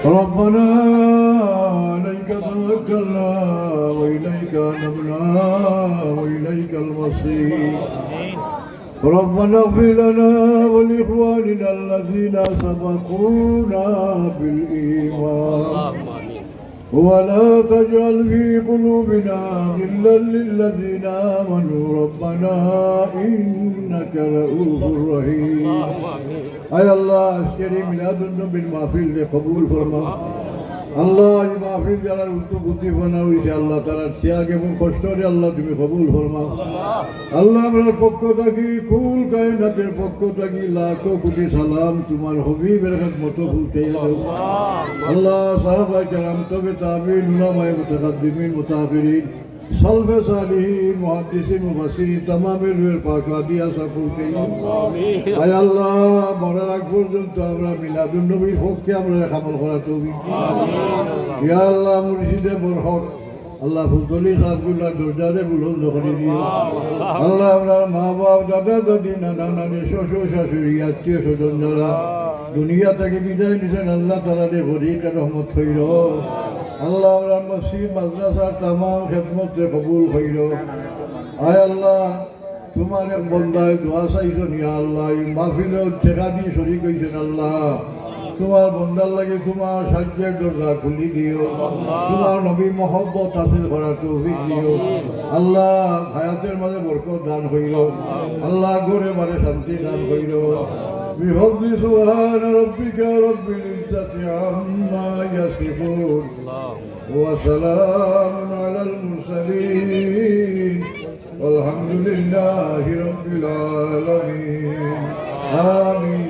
ربنا عليك توكلنا وإليك أنبنا وإليك المصير ربنا اغفر لنا ولإخواننا الذين سبقونا بالإيمان ولا تجعل في قلوبنا غلا للذين آمنوا ربنا إنك رؤوف رحيم أي الله أشكري ميلاد النبي المحفل قبول فرما আল্লাহ এই মাহফিল যারা উল্টো বুদ্ধি বানা হয়েছে আল্লাহ তারা ত্যাগ এবং কষ্টরে আল্লাহ তুমি কবুল ফরমাও আল্লাহ আমার পক্ষ থাকি কুল কায়নাতের পক্ষ থাকি লাখো কোটি সালাম তোমার হবিবের মতো পৌঁছাইয়া দাও আল্লাহ সাহাবায়ে কেরাম তবে তাবিঈন উলামায়ে মুতাকাদ্দিমিন মুতাআখিরিন সালফে সালিহিন মুহাদ্দিসিন মুফাসসিরিন তামামের রুহের পাক হাদিয়া সব পৌঁছাইয়া আমিন আয় আল্লাহ মরার আগ পর্যন্ত আমরা মিলাদুন নবীর পক্ষে আমরা আমল করার তৌফিক আমিন ইয়া আল্লাহ মুর্শিদে বরহক আল্লাহ ফুজলি সাদগুল্লাহ দরজারে বুলন্দ করে দিও আল্লাহ আপনার মা বাপ দাদা দাদি নানা নানি শ্বশুর শাশুড়ি আত্মীয় স্বজন যারা দুনিয়া থেকে বিদায় নিছেন আল্লাহ তাআলা বরিক রহমত হইল আল্লাহ আমরা মসজিদ মাদ্রাসার तमाम খেদমত কবুল হইল আয় আল্লাহ তোমার এক বন্দায় দোয়া চাইছেন ইয়া আল্লাহ এই মাহফিলের ঠেকা দিয়ে শরীক হইছেন আল্লাহ তোমার বন্দার লাগে তোমার সাহায্যের দরজা খুলি দিও তোমার নবী মহব্বত হাসিল করার তৌফিক দিও আল্লাহ হায়াতের মাঝে বরকত দান হইল আল্লাহ ঘরে মাঝে শান্তি দান হইল بفضل سبحان ربك رب العزة عما يصفون وسلام على المرسلين والحمد لله رب العالمين آمين